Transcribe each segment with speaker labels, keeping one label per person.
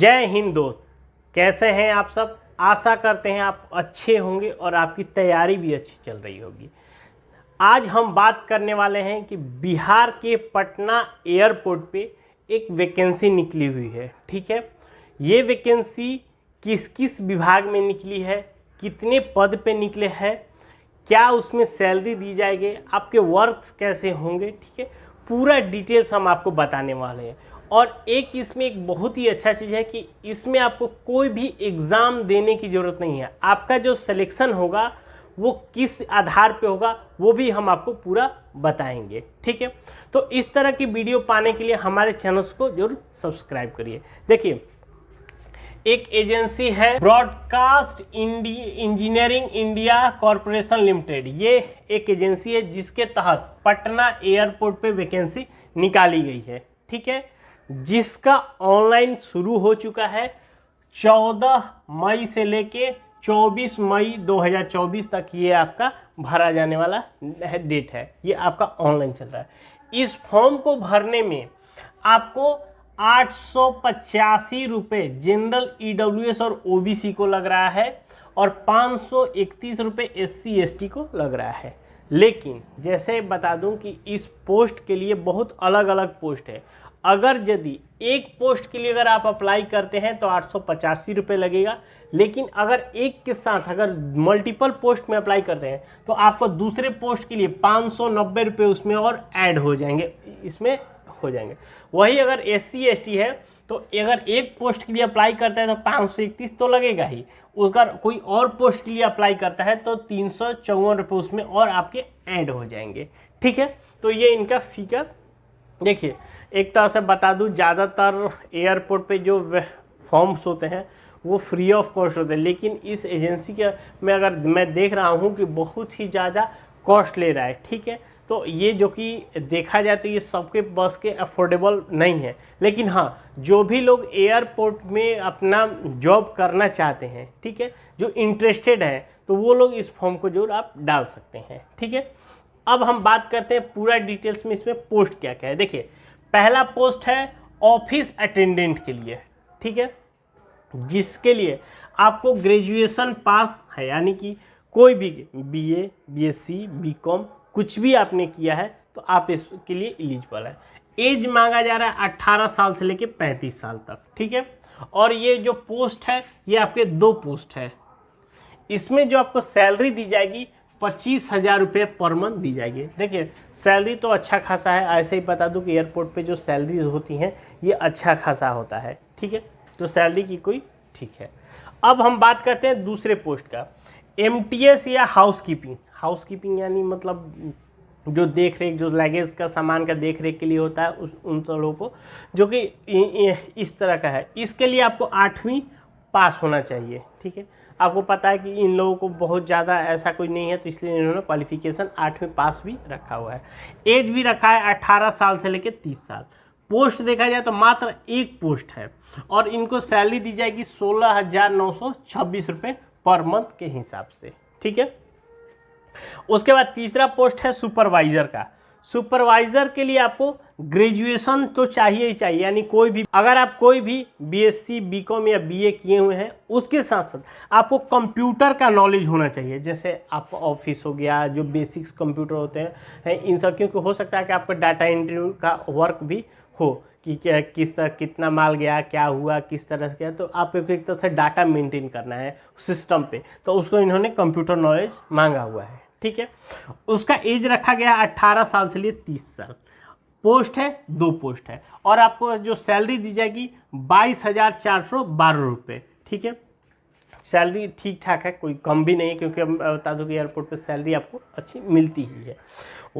Speaker 1: जय हिंद दोस्त, कैसे हैं आप सब। आशा करते हैं आप अच्छे होंगे और आपकी तैयारी भी अच्छी चल रही होगी। आज हम बात करने वाले हैं कि बिहार के पटना एयरपोर्ट पे एक वैकेंसी निकली हुई है। ठीक है, ये वैकेंसी किस किस विभाग में निकली है, कितने पद पे निकले हैं, क्या उसमें सैलरी दी जाएगी, आपके वर्क्स कैसे होंगे, ठीक है, पूरा डिटेल्स हम आपको बताने वाले हैं। और एक इसमें एक बहुत ही अच्छा चीज़ है कि इसमें आपको कोई भी एग्ज़ाम देने की ज़रूरत नहीं है। आपका जो सिलेक्शन होगा वो किस आधार पे होगा वो भी हम आपको पूरा बताएंगे। ठीक है, तो इस तरह की वीडियो पाने के लिए हमारे चैनल्स को जरूर सब्सक्राइब करिए। देखिए, एक एजेंसी है broadcast engineering India corporation limited. ये एक एजेंसी है जिसके तहत पटना एयरपोर्ट पे वैकेंसी निकाली गई है। ठीक है, जिसका ऑनलाइन शुरू हो चुका है 14 मई से लेके 24 मई 2024 तक। ये आपका भरा जाने वाला डेट है, ये आपका ऑनलाइन चल रहा है। इस फॉर्म को भरने में आपको 885 रुपये जनरल ईडब्ल्यूएस और ओबीसी को लग रहा है और 531 रुपये एससी एसटी को लग रहा है। लेकिन जैसे बता दूं कि इस पोस्ट के लिए बहुत अलग अलग पोस्ट है। अगर यदि एक पोस्ट के लिए अगर आप अप्लाई करते हैं तो 885 रुपये लगेगा, लेकिन अगर एक के साथ अगर मल्टीपल पोस्ट में अप्लाई करते हैं तो आपको दूसरे पोस्ट के लिए 590 रुपये उसमें और ऐड हो जाएंगे, इसमें हो जाएंगे। वही अगर एससी एसटी है तो अगर एक पोस्ट के लिए अप्लाई करता है तो 531 तो लगेगा ही, अगर कोई और पोस्ट के लिए अप्लाई करता है तो 354 रुपये उसमें और आपके ऐड हो जाएंगे। ठीक है, तो ये इनका फिगर देखिए। एक तरह से बता दूं, ज़्यादातर एयरपोर्ट पे जो फॉर्म्स होते हैं वो फ्री ऑफ कॉस्ट होते हैं, लेकिन इस एजेंसी के में अगर मैं देख रहा हूँ कि बहुत ही ज़्यादा कॉस्ट ले रहा है। ठीक है, तो ये जो कि देखा जाए तो ये सबके बस के अफोर्डेबल नहीं है। लेकिन हाँ, जो भी लोग एयरपोर्ट में अपना जॉब करना चाहते हैं, ठीक है, जो इंटरेस्टेड हैं, तो वो लोग इस फॉर्म को जरूर आप डाल सकते हैं। ठीक है, अब हम बात करते हैं पूरा डिटेल्स में इसमें पोस्ट क्या क्या है। देखिए, पहला पोस्ट है ऑफिस अटेंडेंट के लिए। ठीक है, जिसके लिए आपको ग्रेजुएशन पास है, यानी कि कोई भी बीए, बीएससी, बीकॉम कुछ भी आपने किया है तो आप इसके लिए एलिजिबल है। एज मांगा जा रहा है 18 साल से लेके 35 साल तक। ठीक है, और ये जो पोस्ट है ये आपके 2 पोस्ट है। इसमें जो आपको सैलरी दी जाएगी 25,000 रुपये पर मंथ दी जाएगी। देखिए, सैलरी तो अच्छा खासा है। ऐसे ही बता दूं कि एयरपोर्ट पे जो सैलरीज होती हैं ये अच्छा खासा होता है। ठीक है, तो सैलरी की कोई ठीक है। अब हम बात करते हैं दूसरे पोस्ट का, एमटीएस या हाउसकीपिंग। हाउसकीपिंग यानी मतलब जो देख रेख, जो लगेज का सामान का देख रेख के लिए होता है उन सब लोगों को, जो कि इस तरह का है। इसके लिए आपको 8वीं पास होना चाहिए। ठीक है, आपको पता है कि इन लोगों को बहुत ज़्यादा ऐसा कोई नहीं है, तो इसलिए इन्होंने क्वालिफिकेशन 8वीं पास भी रखा हुआ है। एज भी रखा है 18 साल से लेकर 30 साल। पोस्ट देखा जाए तो मात्र एक पोस्ट है और इनको सैलरी दी जाएगी 16,926 रुपये पर मंथ के हिसाब से। ठीक है, उसके बाद तीसरा पोस्ट है सुपरवाइजर का। सुपरवाइजर के लिए आपको ग्रेजुएशन तो चाहिए ही चाहिए, यानी कोई भी, अगर आप कोई भी बीएससी, बीकॉम या बीए किए हुए हैं, उसके साथ साथ आपको कंप्यूटर का नॉलेज होना चाहिए। जैसे आपका ऑफिस हो गया, जो बेसिक्स कंप्यूटर होते हैं इन सब, क्योंकि हो सकता है कि आपका डाटा एंट्री का वर्क भी हो कि क्या कितना माल गया, क्या हुआ, किस तरह से गया, तो आपको एक तरह से डाटा मेंटेन करना है सिस्टम पे, तो उसको इन्होंने कंप्यूटर नॉलेज मांगा हुआ है। ठीक है, उसका एज रखा गया 18 साल से लिए 30 साल। पोस्ट है 2 पोस्ट है और आपको जो सैलरी दी जाएगी 22,412 रुपये। ठीक है, सैलरी ठीक ठाक है, कोई कम भी नहीं है, क्योंकि हम बता दूं कि एयरपोर्ट पे सैलरी आपको अच्छी मिलती ही है।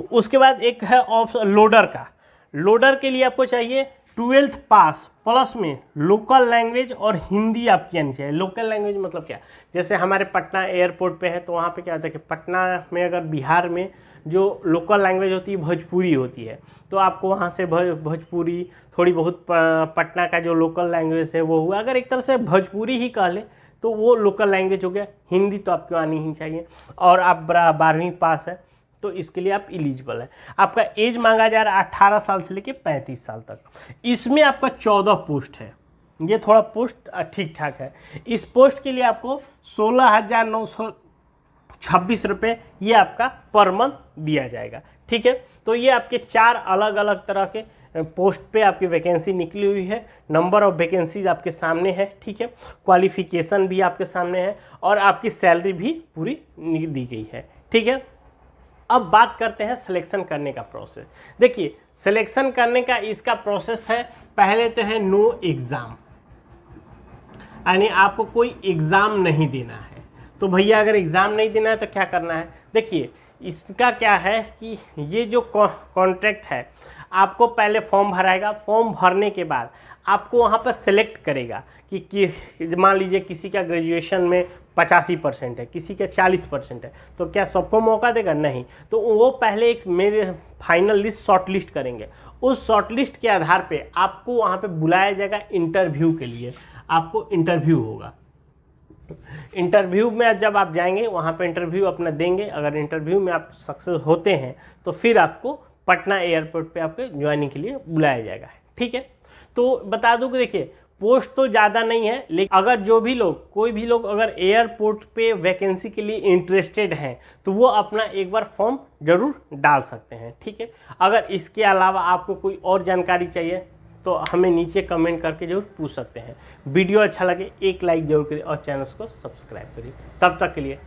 Speaker 1: उसके बाद एक है लोडर का। लोडर के लिए आपको चाहिए 12th पास प्लस में लोकल लैंग्वेज और हिंदी आपकी आनी चाहिए। लोकल लैंग्वेज मतलब क्या, जैसे हमारे पटना एयरपोर्ट पे है तो वहाँ पे क्या होता है कि पटना में अगर बिहार में जो लोकल लैंग्वेज होती है भोजपुरी होती है, तो आपको वहाँ से भोजपुरी, थोड़ी बहुत पटना का जो लोकल लैंग्वेज है वो हुआ। अगर एक तरह से भोजपुरी ही कह लें तो वो लोकल लैंग्वेज हो गया। हिंदी तो आपको आनी ही चाहिए और आप 12वीं पास है तो इसके लिए आप एलिजिबल है। आपका एज मांगा जा रहा है 18 साल से लेकर 35 साल तक। इसमें आपका 14 पोस्ट है। ये थोड़ा पोस्ट ठीक ठाक है। इस पोस्ट के लिए आपको 16,926 रुपये ये आपका पर मंथ दिया जाएगा। ठीक है, तो ये आपके 4 अलग अलग तरह के पोस्ट पे आपकी वैकेंसी निकली हुई है। नंबर ऑफ वैकेंसीज आपके सामने है। ठीक है, क्वालिफिकेशन भी आपके सामने है और आपकी सैलरी भी पूरी दी गई है। ठीक है, अब बात करते हैं सिलेक्शन करने का प्रोसेस। देखिए, सिलेक्शन करने का इसका प्रोसेस है, पहले तो है नो एग्ज़ाम, यानी आपको कोई एग्ज़ाम नहीं देना है। तो भैया अगर एग्ज़ाम नहीं देना है तो क्या करना है? देखिए, इसका क्या है कि ये जो कॉन्ट्रैक्ट है, आपको पहले फॉर्म भराएगा, फॉर्म भरने के बाद आपको वहाँ पर सेलेक्ट करेगा कि मान लीजिए किसी का ग्रेजुएशन में 85% है, किसी का 40% है, तो क्या सबको मौका देगा? नहीं। तो वो पहले एक मेरे फाइनल लिस्ट शॉर्ट लिस्ट करेंगे। उस शॉर्ट लिस्ट के आधार पे आपको वहाँ पे बुलाया जाएगा इंटरव्यू के लिए। आपको इंटरव्यू होगा। इंटरव्यू में जब आप जाएंगे वहाँ पे इंटरव्यू अपना देंगे। अगर इंटरव्यू में आप सक्सेस होते हैं तो फिर आपको पटना एयरपोर्ट पे आपके ज्वाइनिंग के लिए बुलाया जाएगा। ठीक है, तो बता दूं कि देखिए, पोस्ट तो ज़्यादा नहीं है, लेकिन अगर जो भी लोग, कोई भी लोग अगर एयरपोर्ट पे वैकेंसी के लिए इंटरेस्टेड हैं तो वो अपना एक बार फॉर्म जरूर डाल सकते हैं। ठीक है, अगर इसके अलावा आपको कोई और जानकारी चाहिए तो हमें नीचे कमेंट करके जरूर पूछ सकते हैं। वीडियो अच्छा लगे एक लाइक जरूर करिए और चैनल को सब्सक्राइब करिए। तब तक के लिए